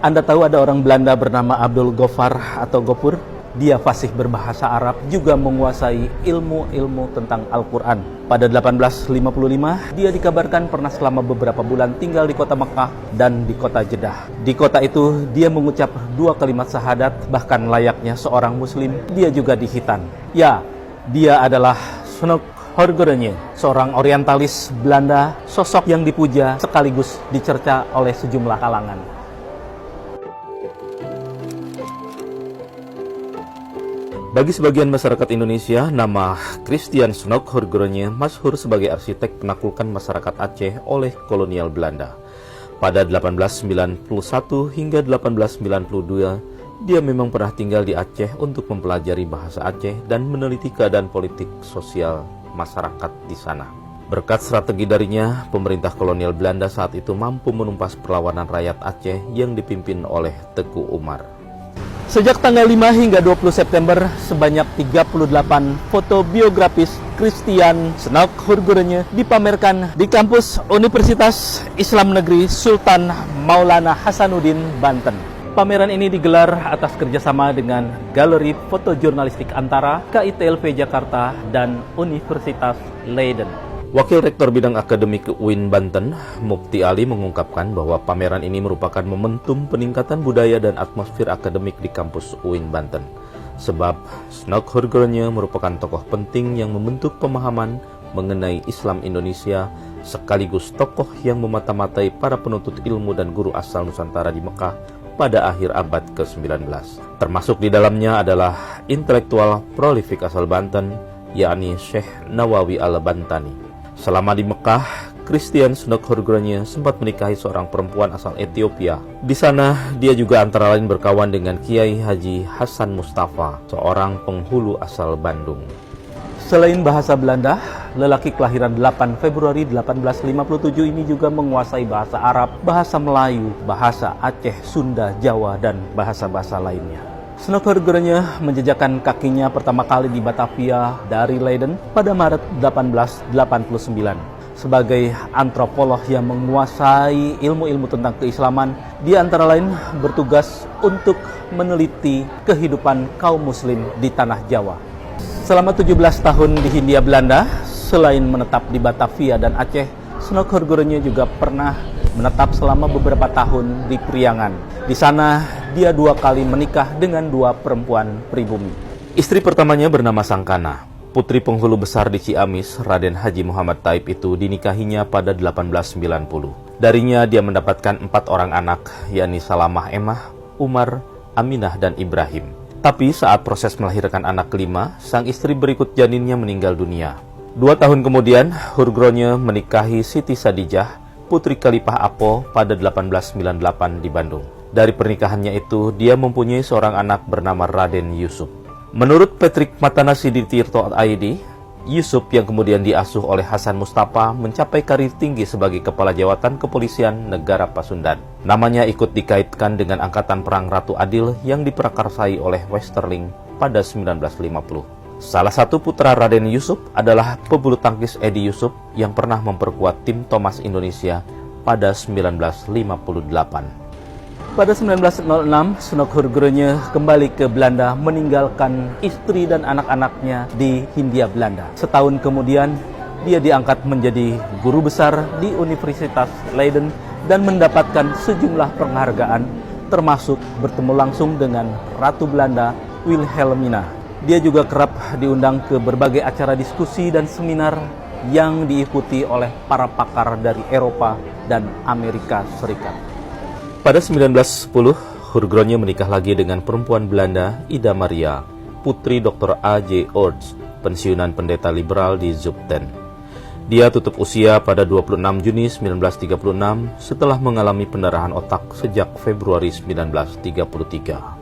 Anda tahu ada orang Belanda bernama Abdul Ghaffar atau Gopur? Dia fasih berbahasa Arab, juga menguasai ilmu-ilmu tentang Al-Quran. Pada 1855, dia dikabarkan pernah selama beberapa bulan tinggal di kota Mekah dan di kota Jeddah. Di kota itu, dia mengucap 2 kalimat syahadat, bahkan layaknya seorang muslim, dia juga dihitan. Ya, dia adalah Snoek Horgronje, seorang orientalis Belanda, sosok yang dipuja sekaligus dicerca oleh sejumlah kalangan. Bagi sebagian masyarakat Indonesia, nama Christian Snoek Horgronje masyhur sebagai arsitek penaklukan masyarakat Aceh oleh kolonial Belanda. Pada 1891 hingga 1892, dia memang pernah tinggal di Aceh untuk mempelajari bahasa Aceh dan meneliti keadaan politik sosial masyarakat di sana. Berkat strategi darinya, pemerintah kolonial Belanda saat itu mampu menumpas perlawanan rakyat Aceh yang dipimpin oleh Teku Umar. Sejak tanggal 5 hingga 20 September, sebanyak 38 foto biografis Christian Snoek Horgronje dipamerkan di kampus Universitas Islam Negeri Sultan Maulana Hasanuddin, Banten. Pameran ini digelar atas kerjasama dengan Galeri Foto Jurnalistik Antara, KITLV Jakarta, dan Universitas Leiden. Wakil Rektor Bidang Akademik UIN Banten, Mufti Ali, mengungkapkan bahwa pameran ini merupakan momentum peningkatan budaya dan atmosfer akademik di kampus UIN Banten. Sebab Snoek Horgronje merupakan tokoh penting yang membentuk pemahaman mengenai Islam Indonesia, sekaligus tokoh yang memata-matai para penuntut ilmu dan guru asal Nusantara di Mekah pada akhir abad ke-19. Termasuk di dalamnya adalah intelektual prolifik asal Banten, yakni Syekh Nawawi Al-Bantani. Selama di Mekah, Christian Snoek Horgronje sempat menikahi seorang perempuan asal Ethiopia. Di sana, dia juga antara lain berkawan dengan Kiai Haji Hasan Mustafa, seorang penghulu asal Bandung. Selain bahasa Belanda, lelaki kelahiran 8 Februari 1857 ini juga menguasai bahasa Arab, bahasa Melayu, bahasa Aceh, Sunda, Jawa, dan bahasa-bahasa lainnya. Snoek Horgronje menjejakkan kakinya pertama kali di Batavia dari Leiden pada Maret 1889. Sebagai antropolog yang menguasai ilmu-ilmu tentang keislaman, dia antara lain bertugas untuk meneliti kehidupan kaum muslim di tanah Jawa. Selama 17 tahun di Hindia Belanda, selain menetap di Batavia dan Aceh, Snoek Horgronje juga pernah menetap selama beberapa tahun di Priangan. Di sana, dia 2 kali menikah dengan 2 perempuan pribumi. Istri pertamanya bernama Sangkana. Putri penghulu besar di Ciamis, Raden Haji Muhammad Taib itu dinikahinya pada 1890. Darinya dia mendapatkan 4 orang anak, yakni Salamah Emah, Umar, Aminah, dan Ibrahim. Tapi saat proses melahirkan anak kelima, sang istri berikut janinnya meninggal dunia. 2 tahun kemudian, Horgronje menikahi Siti Sadijah, putri Khalifah Apo, pada 1898 di Bandung. Dari pernikahannya itu, dia mempunyai seorang anak bernama Raden Yusuf. Menurut Patrick Matanasi di Tirto ID, Yusuf yang kemudian diasuh oleh Hasan Mustafa mencapai karir tinggi sebagai kepala jawatan kepolisian negara Pasundan. Namanya ikut dikaitkan dengan angkatan perang Ratu Adil yang diprakarsai oleh Westerling pada 1950. Salah satu putra Raden Yusuf adalah pebulu tangkis Edi Yusuf yang pernah memperkuat tim Thomas Indonesia pada 1958. Pada 1906, Snoek Horgronje kembali ke Belanda meninggalkan istri dan anak-anaknya di Hindia Belanda. Setahun kemudian, dia diangkat menjadi guru besar di Universitas Leiden dan mendapatkan sejumlah penghargaan, termasuk bertemu langsung dengan Ratu Belanda Wilhelmina. Dia juga kerap diundang ke berbagai acara diskusi dan seminar yang diikuti oleh para pakar dari Eropa dan Amerika Serikat. Pada 1910, Horgronje menikah lagi dengan perempuan Belanda, Ida Maria, putri Dr. A.J. Orts, pensiunan pendeta liberal di Zutphen. Dia tutup usia pada 26 Juni 1936 setelah mengalami pendarahan otak sejak Februari 1933.